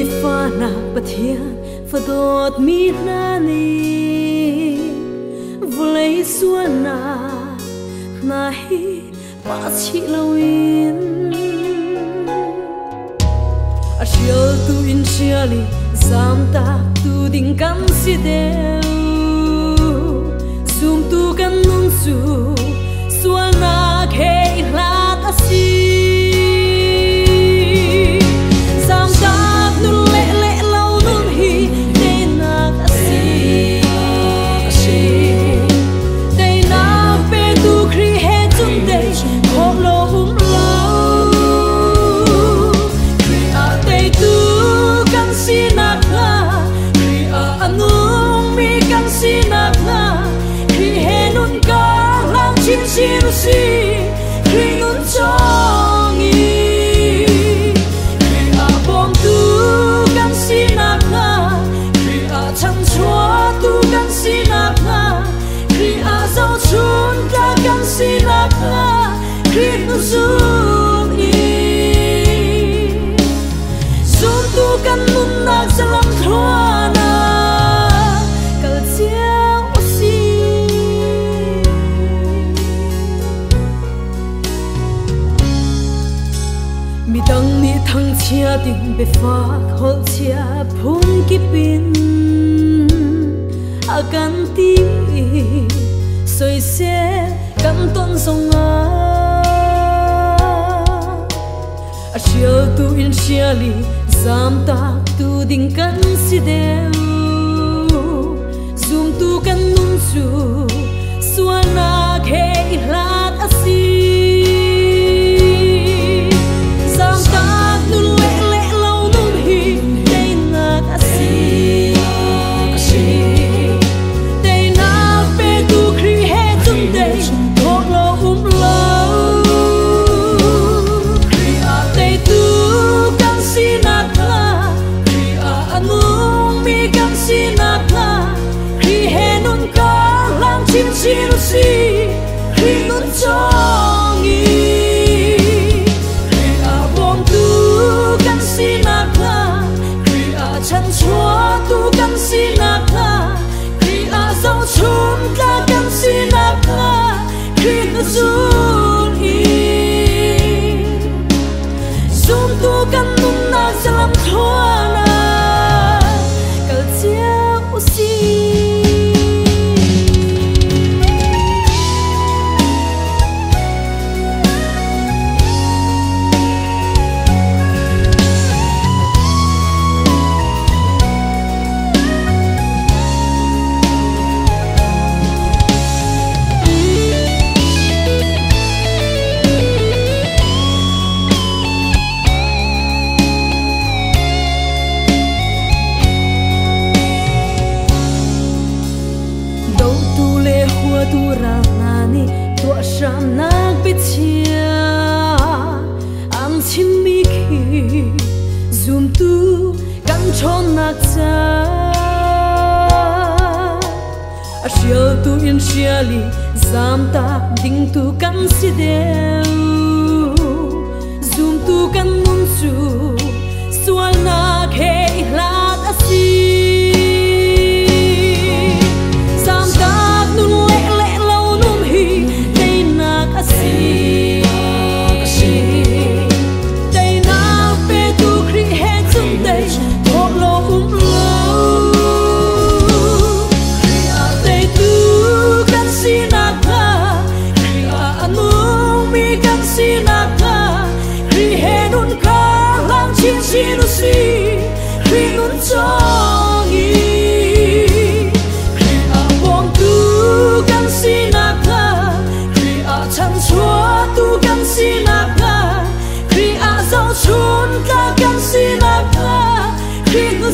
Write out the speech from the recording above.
pha na pathian pha dot mi na ni vlei suana na hi pa chi lawin a shial tu in shiali zam ta tu ding kan si deu zum tu kan nun su suana ke lat asi Chim si khi nun chong i khi a bom tu kan si nak na khi a chăm chua tu kan si nak na khi a zau chun ta kan si nak na khi nun zoom i zoom tu kan nun nak salam thua na kal chia mi dang ni thang chia ding be fa khol chia phung ki pin a kan ti soi se kan ton song a shial tu in shiali zam ta tu ding kan si deu zum tu kan nun su suana ke lat asi chim si khi nun chong i khi a bom tu kan si nak na khi a chan chua tu kan si nak na khi a zau chun ta kan si nak na khi nun zun i zoom tu kan nun na salam thua na kal chia usi tu ra nani tu sham nak bichia am chim mi khi zoom tu kan chon nak cha a shial tu in shiali zam ta ding tu kan si deu zoom tu kan nun su sual na ke lat asi chim si khi nun chong i khi a bom tu kan si nak na khi a chan chua tu kan si nak na khi a zau chun ta kan si nak na khi nun